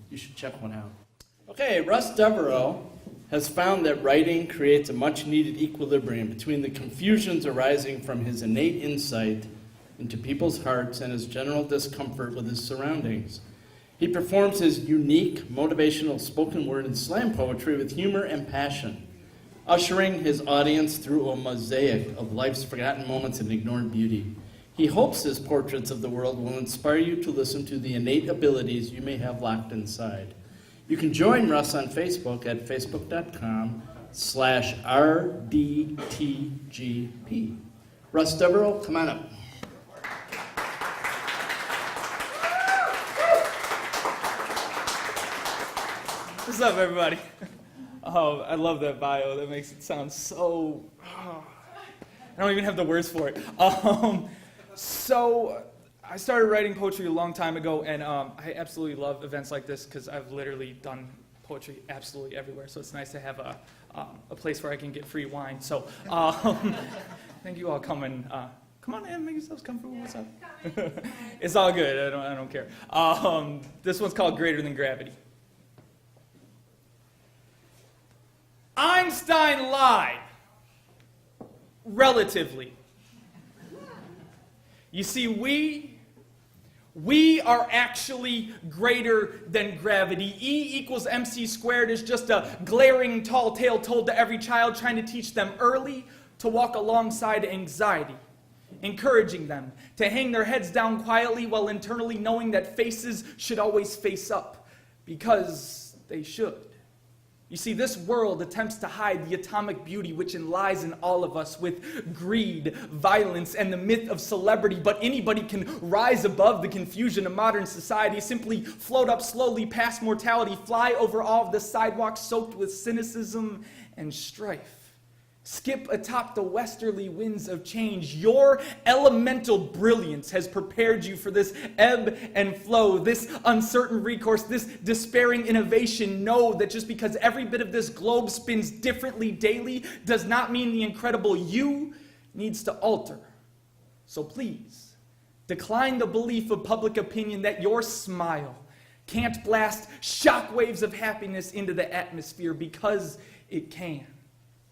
You should check one out. Okay, Russ Devereaux has found that writing creates a much-needed equilibrium between the confusions arising from his innate insight into people's hearts and his general discomfort with his surroundings. He performs his unique, motivational spoken word and slam poetry with humor and passion, ushering his audience through a mosaic of life's forgotten moments and ignored beauty. He hopes his portraits of the world will inspire you to listen to the innate abilities you may have locked inside. You can join Russ on Facebook at facebook.com/RDTGP. Russ Devereaux, come on up. What's up, everybody? Oh, I love that bio. That makes it sound so... I don't even have the words for it. So I started writing poetry a long time ago, and I absolutely love events like this because I've literally done poetry absolutely everywhere. So it's nice to have a place where I can get free wine. So thank you all coming. Come on in, make yourselves comfortable. What's up? It's all good. I don't care. This one's called Greater Than Gravity. Einstein lied. Relatively. You see, we are actually greater than gravity. E equals MC squared is just a glaring tall tale told to every child, trying to teach them early to walk alongside anxiety, encouraging them to hang their heads down quietly while internally knowing that faces should always face up, because they should. You see, this world attempts to hide the atomic beauty which lies in all of us with greed, violence, and the myth of celebrity, but anybody can rise above the confusion of modern society, simply float up slowly past mortality, fly over all of the sidewalks soaked with cynicism and strife. Skip atop the westerly winds of change. Your elemental brilliance has prepared you for this ebb and flow, this uncertain recourse, this despairing innovation. Know that just because every bit of this globe spins differently daily does not mean the incredible you needs to alter. So please, decline the belief of public opinion that your smile can't blast shockwaves of happiness into the atmosphere, because it can.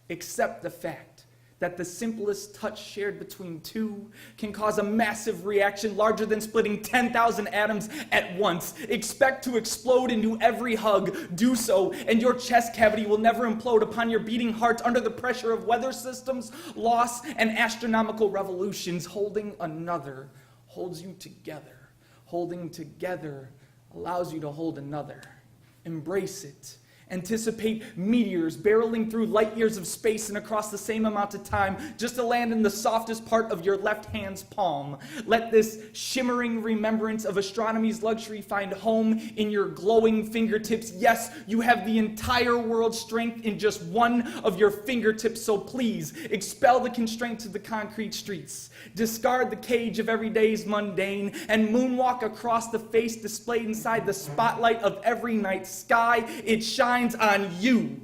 Accept the fact that the simplest touch shared between two can cause a massive reaction larger than splitting 10,000 atoms at once. Expect to explode into every hug. Do so, and your chest cavity will never implode upon your beating heart under the pressure of weather systems, loss, and astronomical revolutions. Holding another holds you together. Holding together allows you to hold another. Embrace it. Anticipate meteors barreling through light years of space and across the same amount of time just to land in the softest part of your left hand's palm. Let this shimmering remembrance of astronomy's luxury find home in your glowing fingertips. Yes, you have the entire world's strength in just one of your fingertips, so please expel the constraints of the concrete streets. Discard the cage of everyday's mundane and moonwalk across the face displayed inside the spotlight of every night sky. It shines on you.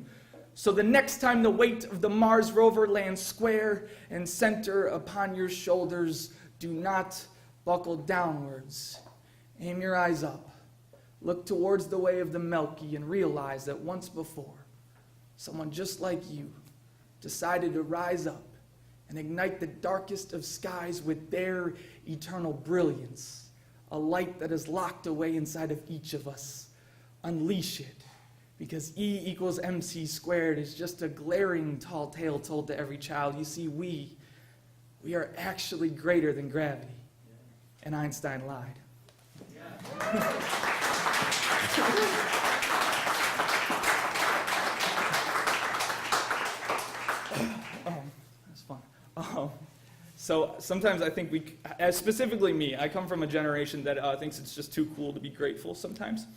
So the next time the weight of the Mars rover lands square and center upon your shoulders, do not buckle downwards. Aim your eyes up. Look towards the way of the Milky and realize that once before, someone just like you decided to rise up and ignite the darkest of skies with their eternal brilliance, a light that is locked away inside of each of us. Unleash it. Because E equals MC squared is just a glaring tall tale told to every child. You see, we are actually greater than gravity. And Einstein lied. That's fun. So sometimes I think specifically me, I come from a generation that thinks it's just too cool to be grateful sometimes.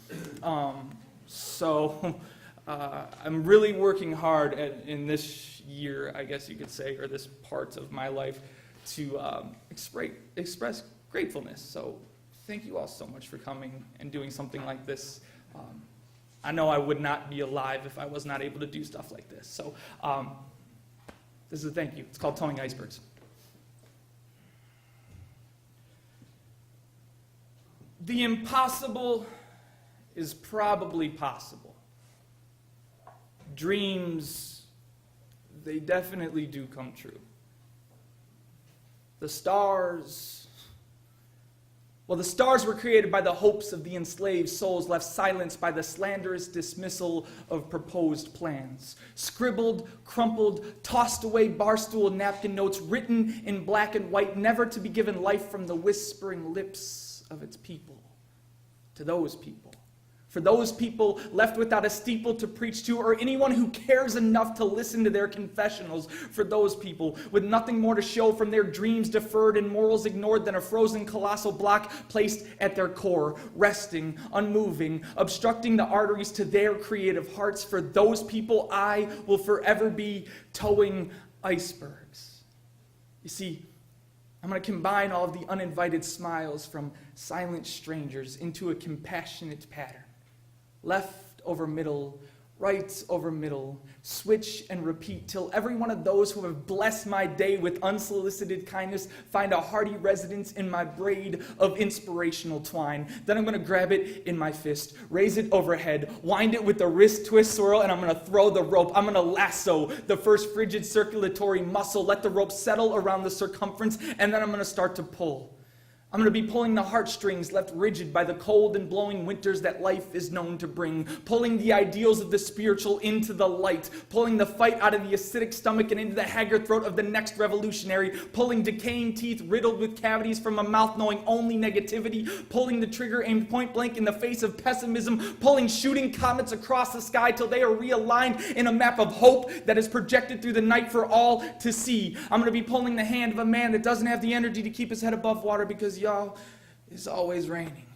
So I'm really working hard in this year, I guess you could say, or this part of my life, to express gratefulness. So thank you all so much for coming and doing something like this. I know I would not be alive if I was not able to do stuff like this. So this is a thank you. It's called Towing Icebergs. The impossible is probably possible. Dreams, they definitely do come true. The stars were created by the hopes of the enslaved souls left silenced by the slanderous dismissal of proposed plans. Scribbled, crumpled, tossed away barstool napkin notes written in black and white, never to be given life from the whispering lips of its people. To those people. For those people left without a steeple to preach to, or anyone who cares enough to listen to their confessionals. For those people with nothing more to show from their dreams deferred and morals ignored than a frozen colossal block placed at their core, resting, unmoving, obstructing the arteries to their creative hearts. For those people, I will forever be towing icebergs. You see, I'm going to combine all of the uninvited smiles from silent strangers into a compassionate pattern. Left over middle, right over middle, switch and repeat till every one of those who have blessed my day with unsolicited kindness find a hearty residence in my braid of inspirational twine. Then I'm going to grab it in my fist, raise it overhead, wind it with a wrist twist swirl, and I'm going to throw the rope. I'm going to lasso the first frigid circulatory muscle, let the rope settle around the circumference, and then I'm going to start to pull. I'm going to be pulling the heartstrings left rigid by the cold and blowing winters that life is known to bring, pulling the ideals of the spiritual into the light, pulling the fight out of the acidic stomach and into the haggard throat of the next revolutionary, pulling decaying teeth riddled with cavities from a mouth knowing only negativity, pulling the trigger aimed point blank in the face of pessimism, pulling shooting comets across the sky till they are realigned in a map of hope that is projected through the night for all to see. I'm going to be pulling the hand of a man that doesn't have the energy to keep his head above water because y'all, it's always raining.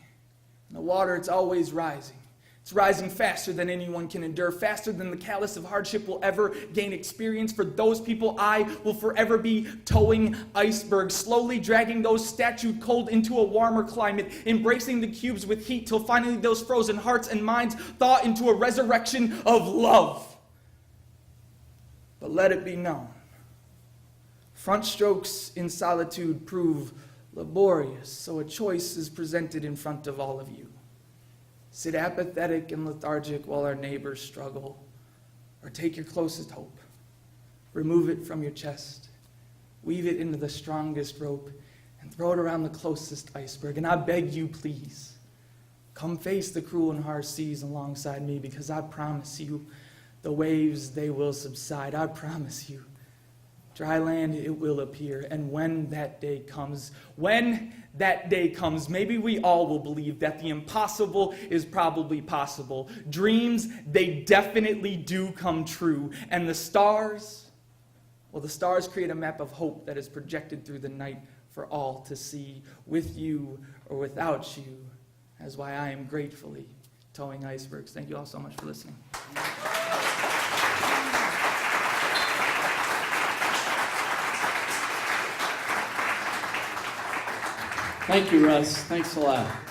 In the water, it's always rising. It's rising faster than anyone can endure, faster than the callus of hardship will ever gain experience. For those people, I will forever be towing icebergs, slowly dragging those statued cold into a warmer climate, embracing the cubes with heat till finally those frozen hearts and minds thaw into a resurrection of love. But let it be known, front strokes in solitude prove laborious, so a choice is presented in front of all of you. Sit apathetic and lethargic while our neighbors struggle, or take your closest hope, remove it from your chest, weave it into the strongest rope, and throw it around the closest iceberg. And I beg you, please, come face the cruel and harsh seas alongside me, because I promise you, the waves, they will subside. I promise you, dry land, it will appear. And when that day comes, maybe we all will believe that the impossible is probably possible. Dreams, they definitely do come true. And the stars, well, the stars create a map of hope that is projected through the night for all to see, with you or without you. That's why I am gratefully towing icebergs. Thank you all so much for listening. Thank you, Russ. Thanks a lot.